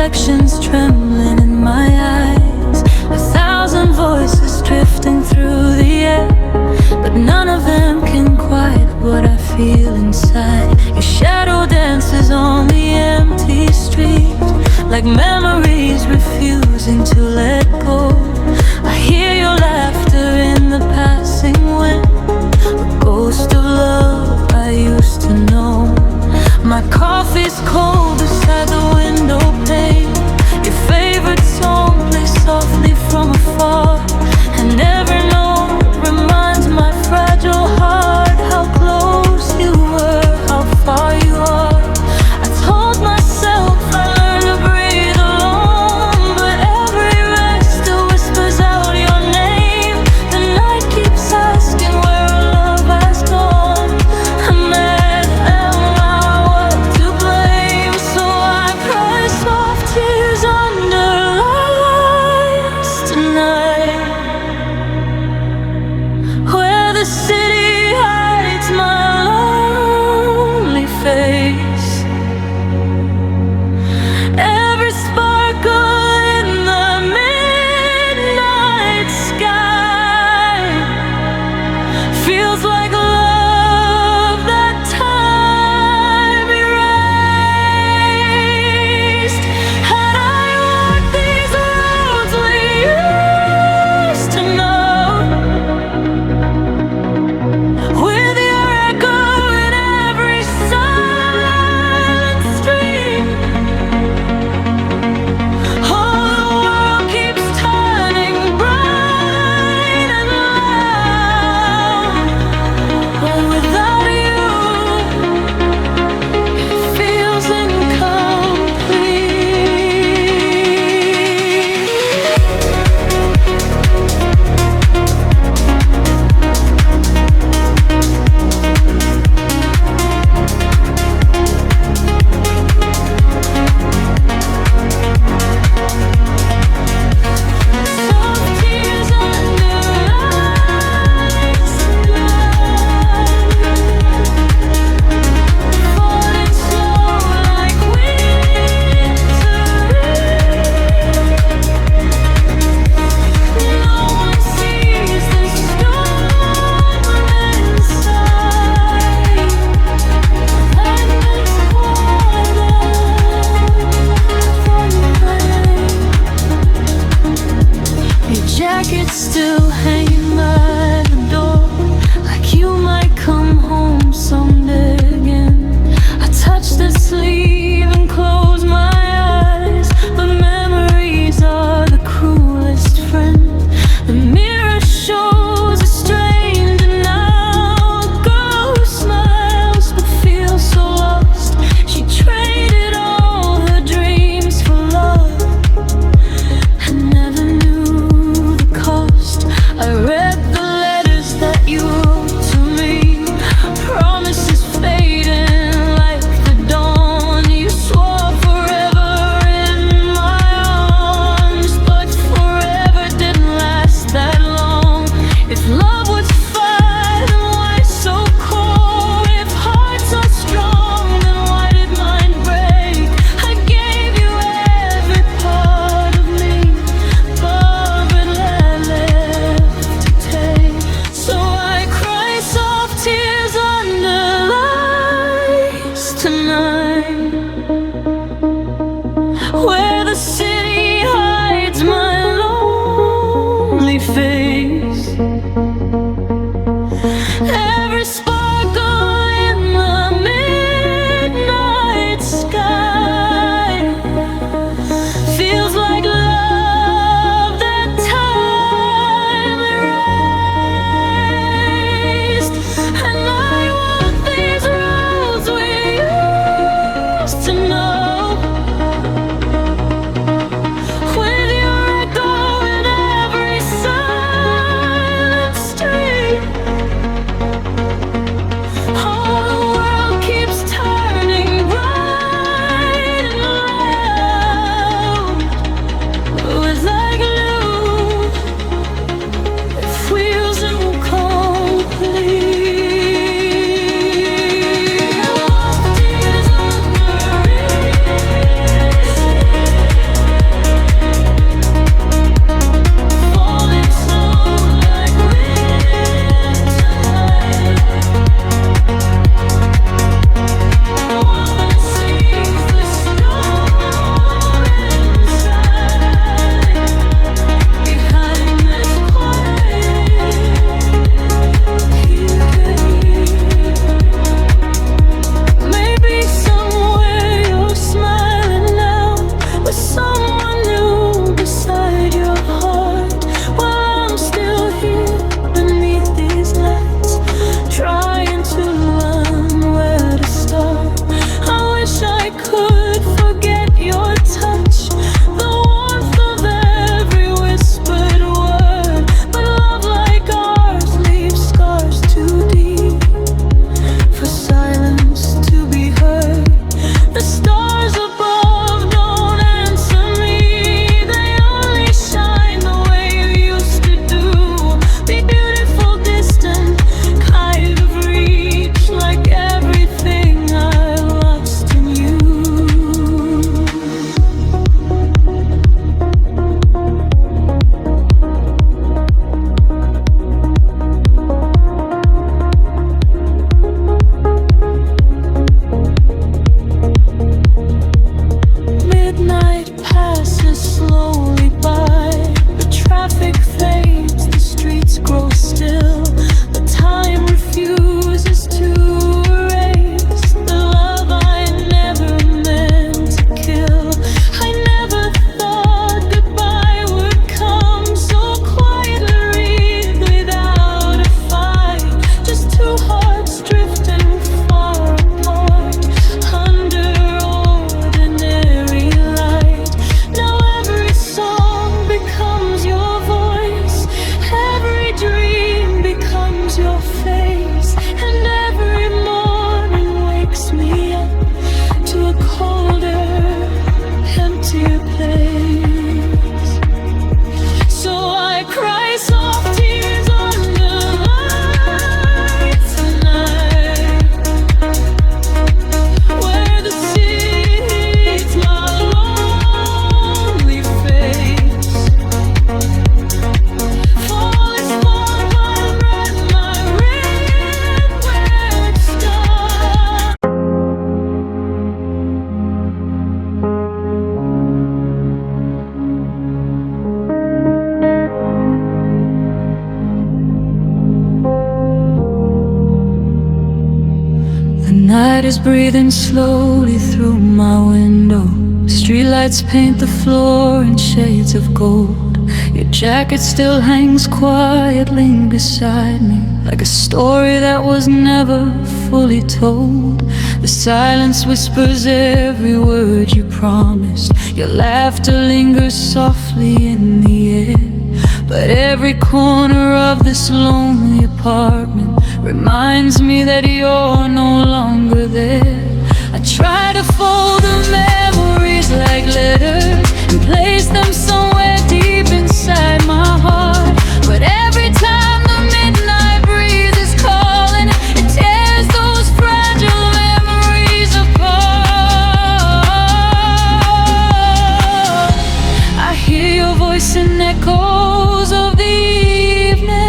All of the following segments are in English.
reflections trembling in my eyes. 1,000 voices drifting through the air, but none of them can quiet what I feel inside. Your shadow dances on the empty street, like memories refusing to let go. I hear your laughter in the passing wind, a ghost of love I used to know. My coffee's cold beside the window pane. Your favorite song plays softly from afar, and every note reminds my fragile heart how close you were, how far you are. I told myself I learned to breathe alone, but every rest still whispers out your name. The night keeps asking where our love has gone. I'm mad, am I what to blame? The night is breathing slowly through my window. Streetlights paint the floor in shades of gold. Your jacket still hangs quietly beside me, like a story that was never fully told. The silence whispers every word you promised. Your laughter lingers softly in the air. But every corner of this lonely apartment reminds me that you're no longer there. I try to fold the memories like letters and place them somewhere deep inside my heart. But every time the midnight breeze is calling, it tears those fragile memories apart. I hear your voice in echoes of the evening,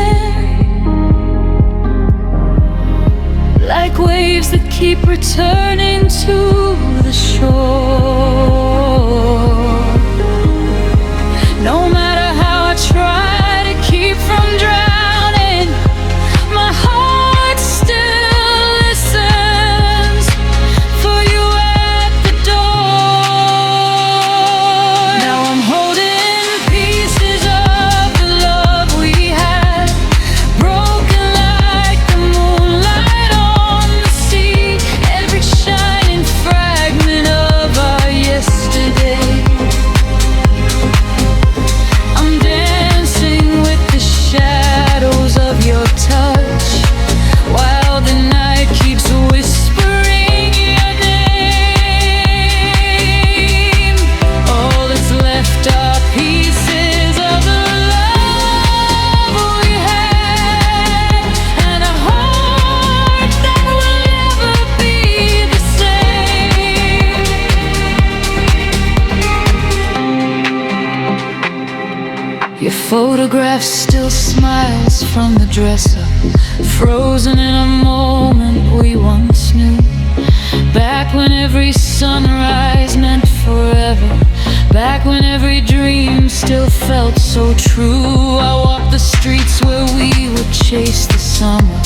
like waves that keep returning to the shore. No matter how I try to keep from drowning, my heart still listens for you at the door. Now I'm holding pieces of the love we had, broken like the moonlight on the sea. Every shining fragment of our yesterday. I'm dancing with the shadows of your touch, while the night keeps whispering your name. All that's left are pieces of the love we had, and a heart that will never be the same. Your photograph still smiles from the dresser, frozen in a moment we once knew. Back when every sunrise meant forever, back when every dream still felt so true. I walked the streets where we would chase the summer,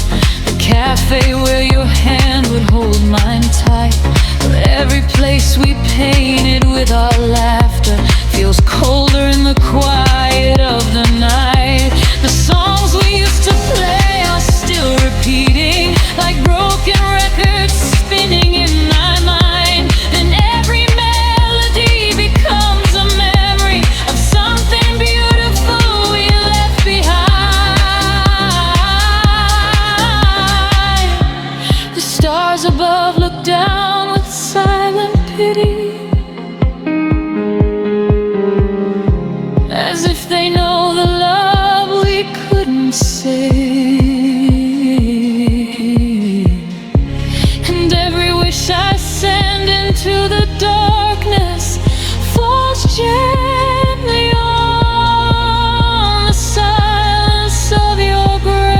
the cafe where your hand would hold mine tight. But every place we painted with our laughter feels colder in the quiet of the night. The songs we used to play are still repeating, like broken records spinning in my mind. And every melody becomes a memory of something beautiful we left behind. The stars above look down with silent pity, as if they know the love we couldn't say. And every wish I send into the darkness falls gently on the silence of your grave.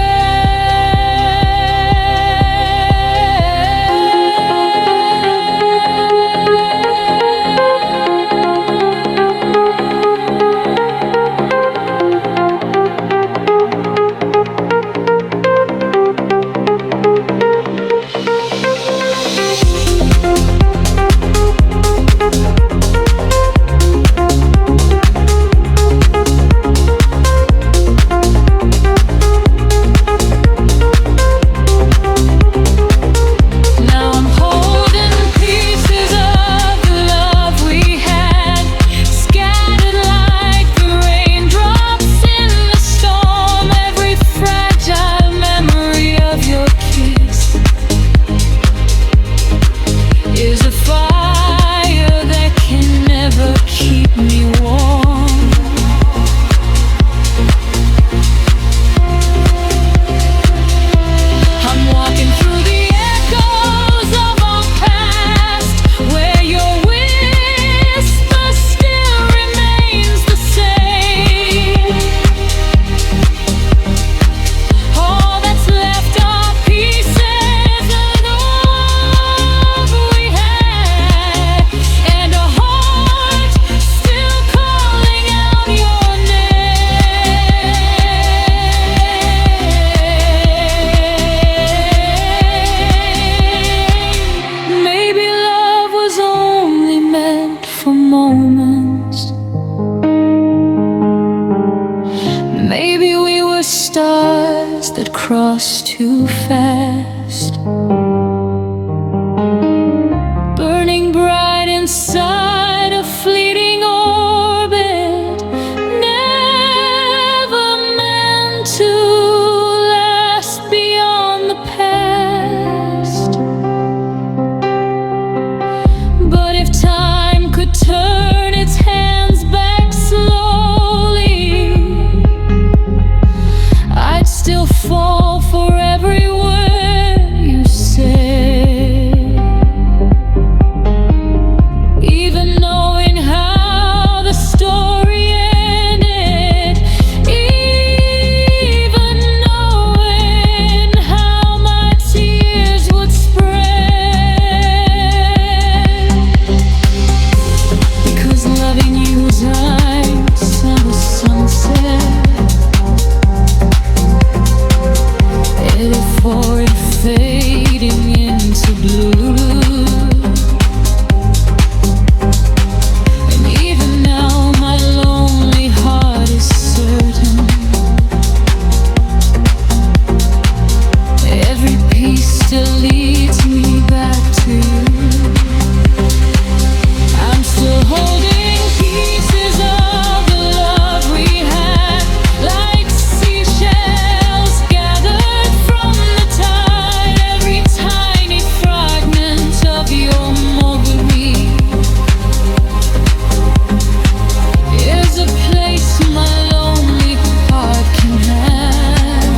cross too fast, burning bright inside a fleeting orbit, never meant to last beyond the past. But if time could turn its hands back slowly, I'd still fall for every word you say, even knowing how the story ended, even knowing how my tears would spread. Because loving you is like summer sunset, headed for it fading into blue. And even now my lonely heart is certain every piece still leads me back to you. I'm still holding pieces of the love we had, like seashells gathered from the tide. Every tiny fragment of your memory is a place my lonely heart can have.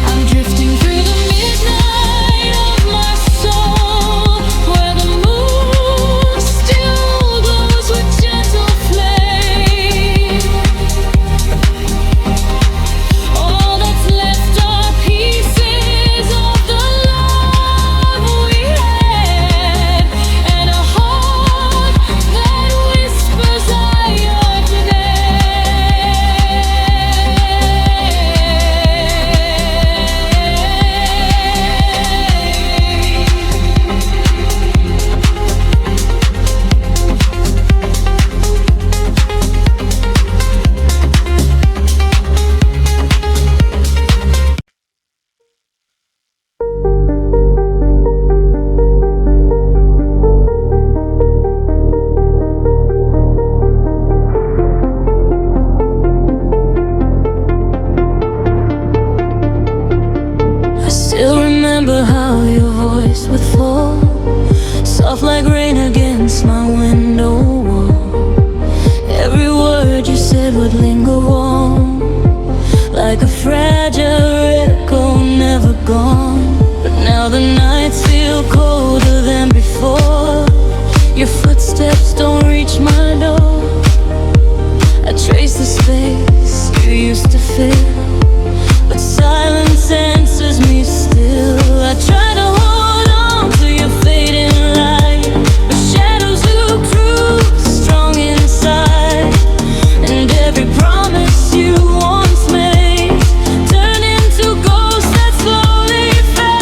I'm drifting through the midnight of my soul, where the moon still glows with gentle flame. All that's left are pieces of the love we had, and a heart that whispers I are I still remember how your voice would fall, soft like rain against my window wall. Every word you said would linger warm, like a fragile echo never gone. But now the nights feel colder than before. Your footsteps don't reach my door. I trace the space you used to fill, but silence answers me still. I try to hold on to your fading light, but shadows look true, strong inside. And every promise you once made turn into ghosts that slowly fade.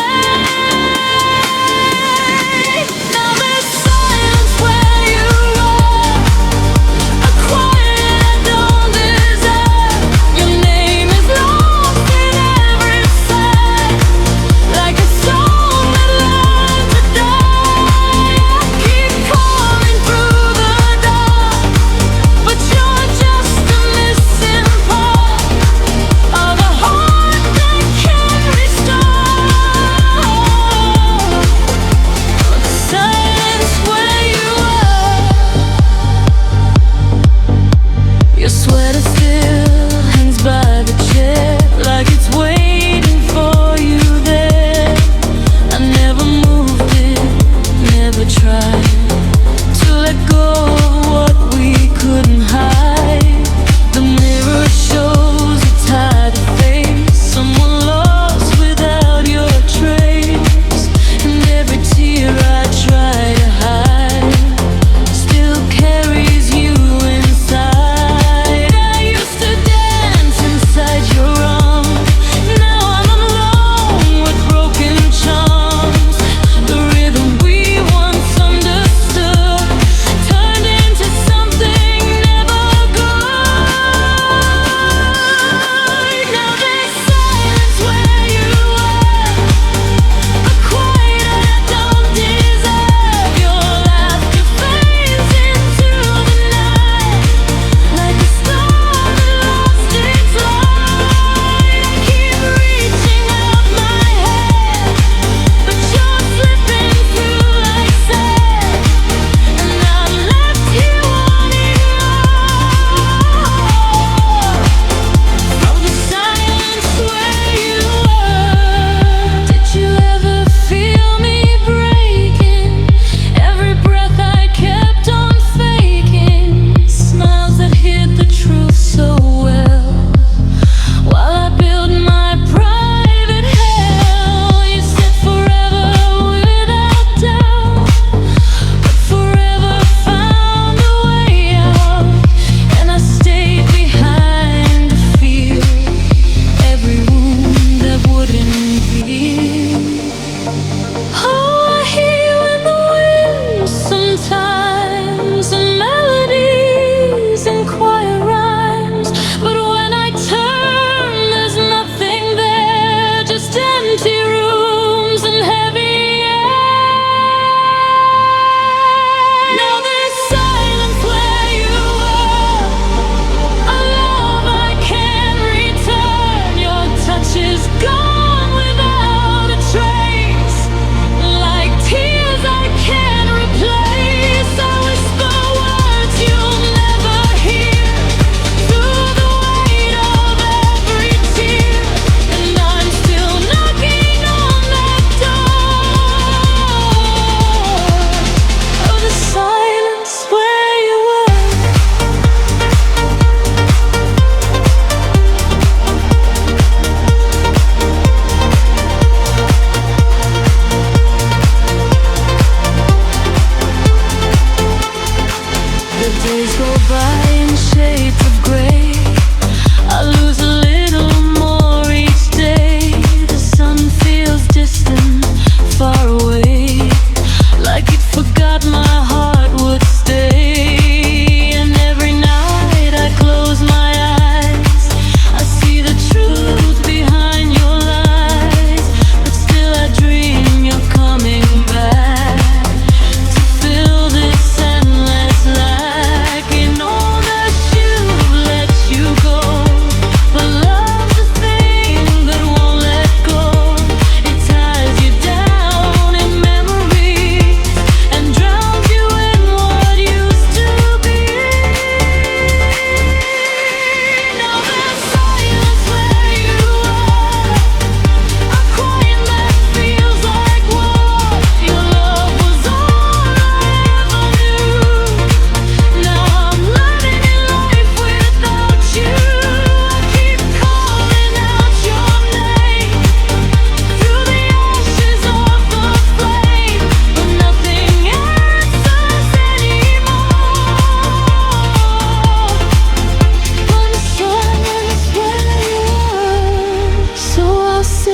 Now there's silence where you are, a quiet I don't deserve. Your name is lost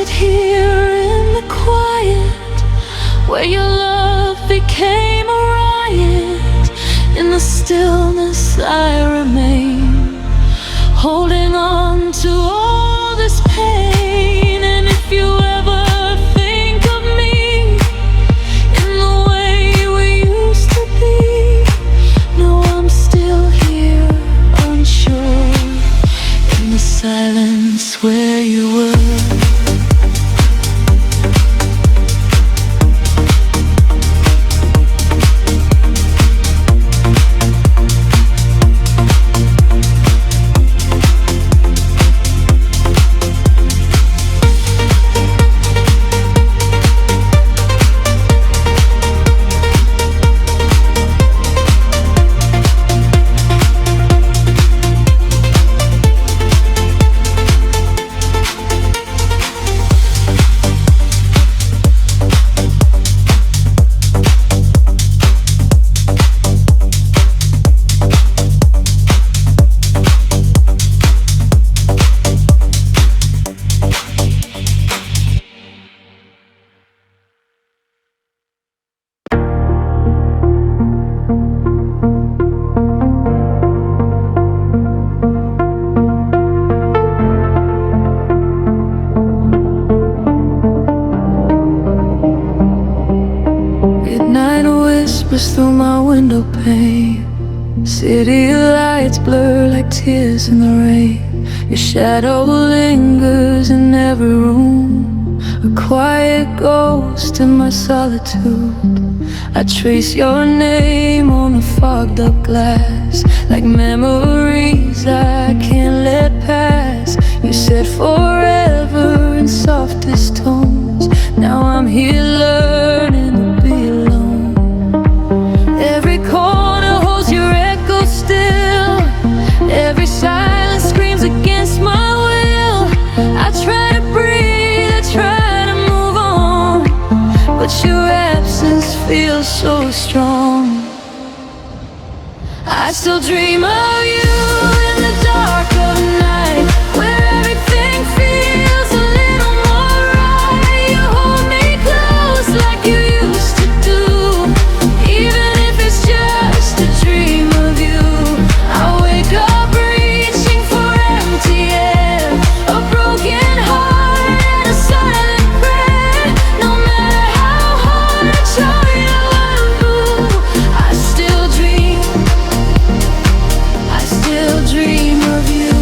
right here in the quiet, where your love became a riot. In the stillness I remain, holding on to all this pain. And if you ever think of me in the way we used to be, know I'm still here, unsure, in the silence where you were. Through my window pane, city lights blur like tears in the rain. Your shadow lingers in every room, a quiet ghost in my solitude. I trace your name on the fogged up glass, like memories I can't let pass. You said forever in softest tones. Now I'm here learning to be alone. Every corner holds your echo still. Every silence screams against my will. I try to breathe, I try to move on, but your absence feels so strong. I still dream of you in the dark of night, where everything feels a little more right. You hold me close like you used to do, even if it's just a dream of you. I wake up reaching for empty air, a broken heart and a silent prayer. No matter how hard I try to undo, I still dream of you.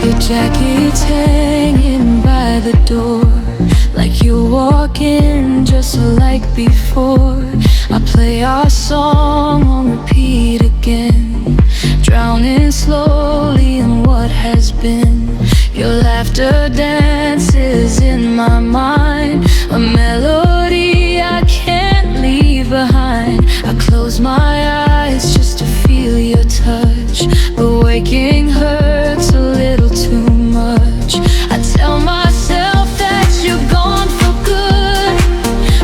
Your jacket's hanging by the door, like you're walking just like before. I play our song on repeat again, drowning slowly in what has been. Your laughter dances in my mind, a melody I can't leave behind. I close my eyes just to feel your touch, but waking hurts a little too much. I tell myself that you're gone for good,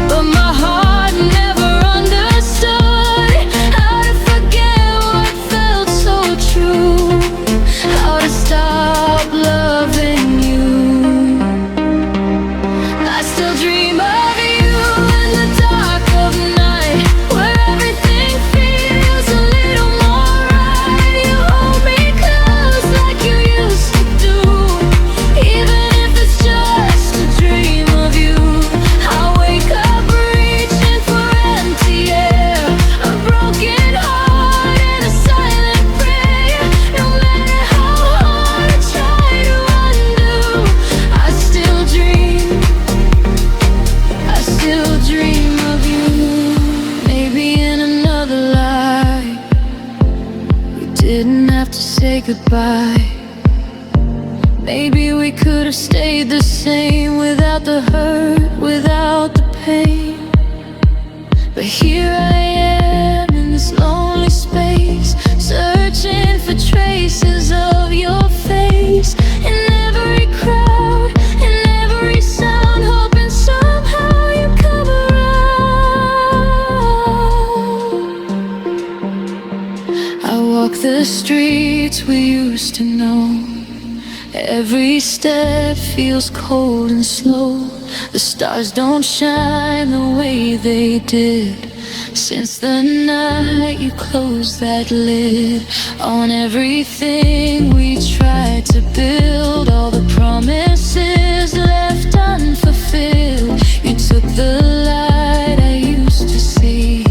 but my heart never understood how to forget what felt so true, how to stop loving you. I still dream of you in the dark of night, where everything feels a little more right. You hold me close like you used to do, even if it's just a dream of you. I wake up reaching for empty air, a broken heart and a silent prayer. No matter how hard I try to undo, I still dream of you. Maybe in another life we didn't have to say goodbye. Maybe we could have stayed the same, without the hurt, without the pain. But here I am in this lonely space, searching for traces of your face, in every crowd, in every sound, hoping somehow used to know. Every step feels cold and slow. The stars don't shine the way they did since the night you closed that lid on everything we tried to build. All the promises left unfulfilled. You took the light I used to see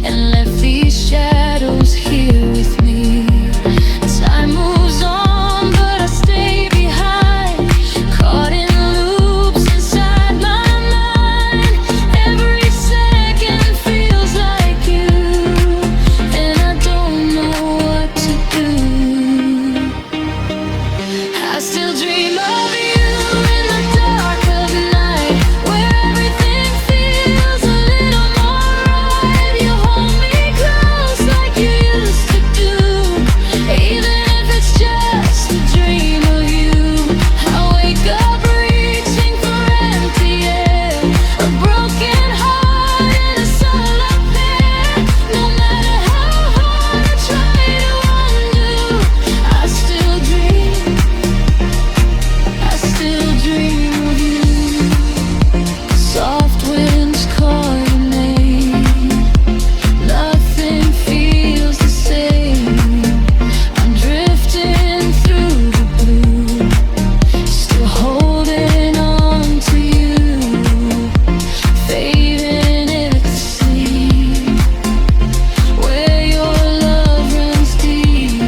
and left these shadows here with me. Time moves on, but I stay behind, caught in loops inside my mind. Every second feels like you, and I don't know what to do. I still dream of you in the dark of night, where everything feels a little more right. You hold me close like you used to do, even if it's just a dream of you. I wake up reaching for empty air, a broken heart in a solo pair. No matter how hard I try to undo, I still dream of you. Soft winds call your name, nothing feels the same. I'm drifting through the blue, still holding on to you, fading at the sea, where your love runs deep,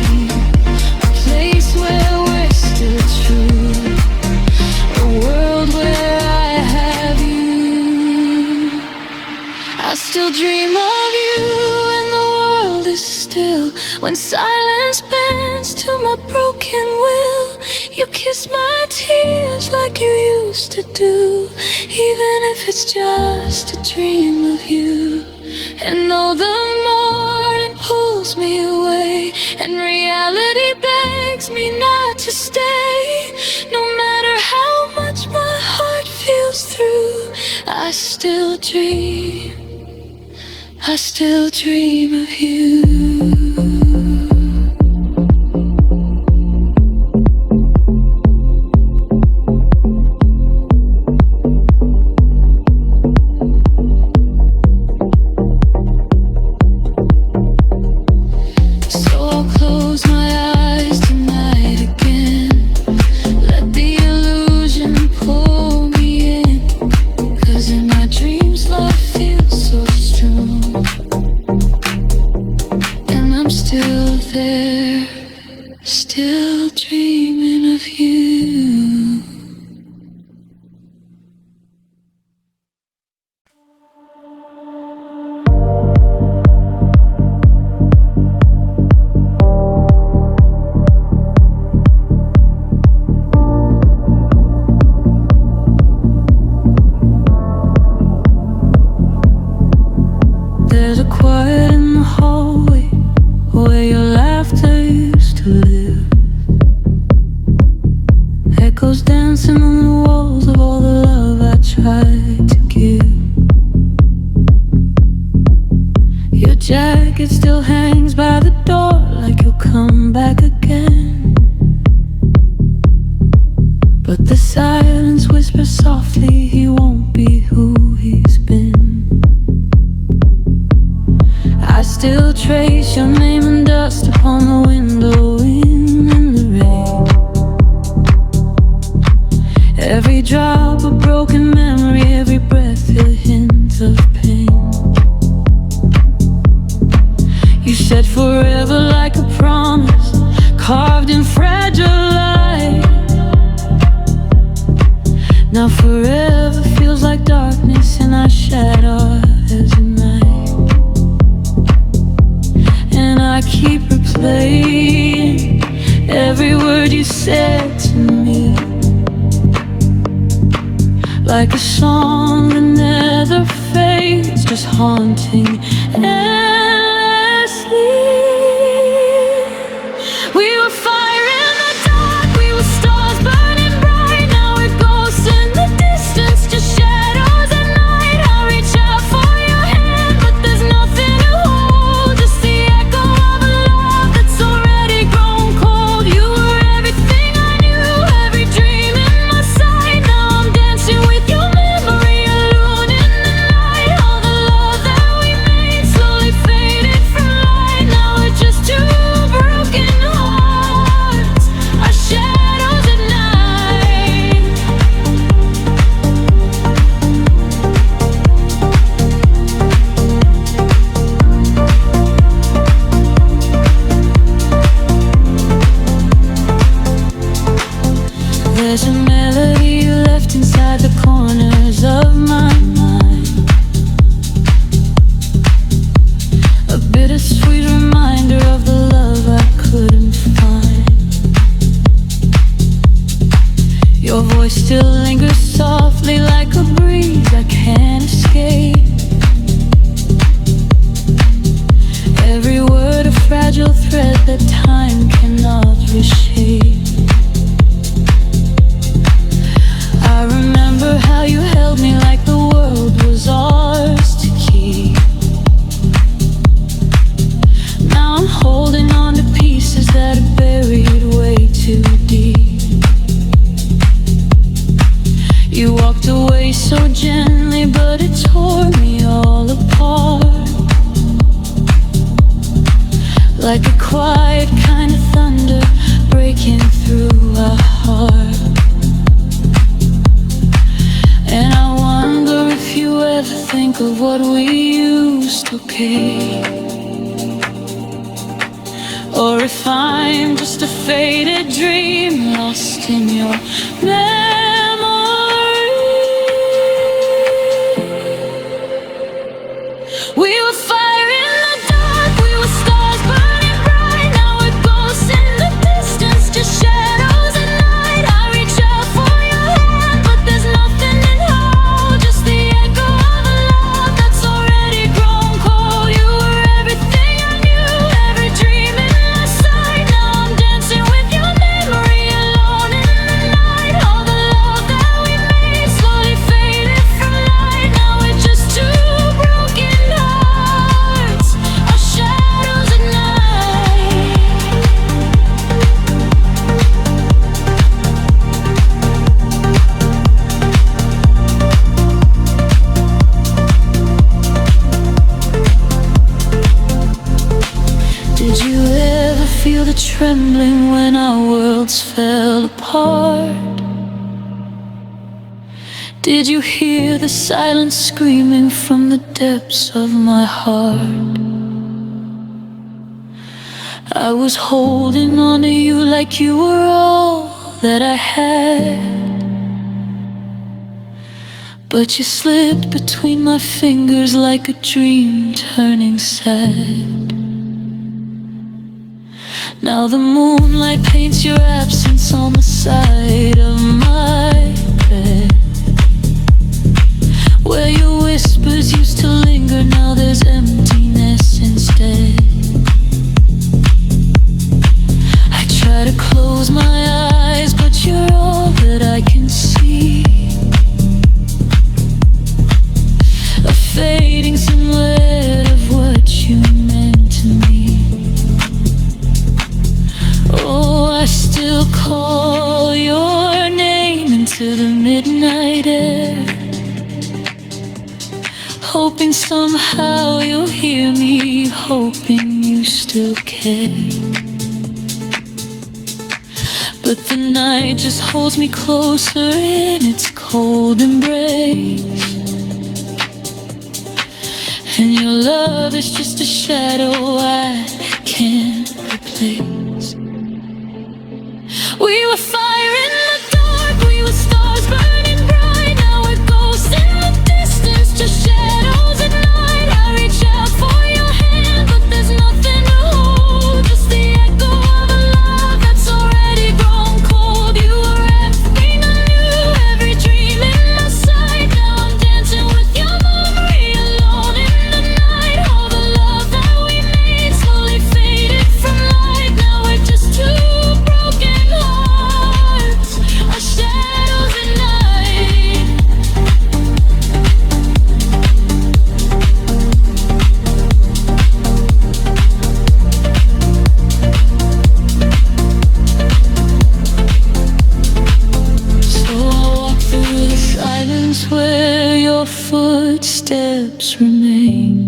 a place where we're still true, a world where I have you. I still dream of you when the world is still, when silence bends to my broken will. You kiss my tears like you used to do, even if it's just a dream of you. And though the morning pulls me away and reality begs me not to stay, no matter how much my heart feels through, I still dream of you. So I'll close my eyes tonight again, let the illusion pull me in, 'cause in my dreams love feels so strong, and I'm still there, still dreaming of you. There's a quiet in the hallway where your laughter used to live, echoes dancing on the walls of all the love I tried to give. Your jacket still hangs by the door like you'll come back again, but the silence whispers softly he won't be who he's been. I still trace your name and dust upon the window in the rain. Every drop a broken memory, every breath a hint of pain. You said forever like a promise, carved in fragile light. Now forever feels like darkness in our shadows at night. And I keep replaying every word you said to me, like a song that never fades, just haunting endlessly. We were fire in the dark, we were stars burning bright. Now we're ghosts in the distance, just shadows at night. I reach out for your hand, but there's nothing to hold, just the echo of a love that's already grown cold. You of what we used, okay? Or if I'm just a faded dream lost in your memory. We were fire in the dark, we were stars burning bright. Now we're ghosts in the distance, just shadows at night. I reach out for your hand, but there's nothing in hold, just the echo of a love that's already grown cold. You were everything I knew, every dream in my sight. Now I'm dancing with your memory, alone in the night. All the love that we made slowly faded from light. Now we're just two broken hearts, our shadows at night. Did you ever feel the trembling when our worlds fell apart? Did you hear the silence screaming from the depths of my heart? I was holding on to you like you were all that I had, but you slipped between my fingers like a dream turning sad. Now the moonlight paints your absence on the side of my bed. Where your whispers used to linger, now there's emptiness instead. I try to close my eyes, but you're all that I can see. A fading silhouette of what you meant to me. Oh, I still call your name into the midnight air, hoping somehow you'll hear me, hoping you still care. But the night just holds me closer in its cold embrace, and your love is just a shadow I can't replace. We were fire in the dark, we were stars burning bright. Now we're ghosts in the distance, just shadows at night. I reach out for your hand, but there's nothing to hold, just the echo of a love that's already grown cold. You were everything I knew, every dream in my sight. Now I'm dancing with your memory, alone in the night. All the love that we made slowly faded from light. Now we're just two broken hearts, our shadows at night. So I walk through the silence where your footsteps remain,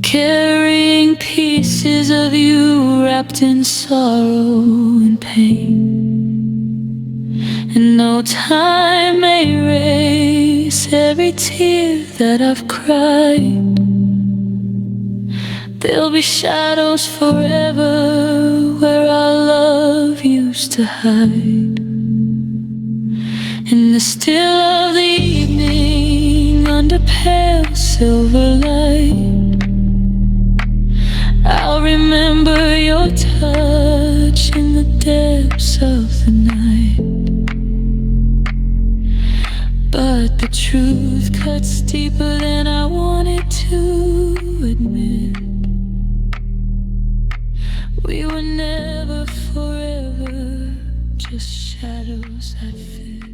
carrying pieces of you wrapped in sorrow and pain. And no time may erase every tear that I've cried. There'll be shadows forever where our love used to hide. In the still of the evening, under pale silver light, I'll remember your touch in the depths of the night. But the truth cuts deeper than I wanted to admit. We were never forever, just shadows that fit.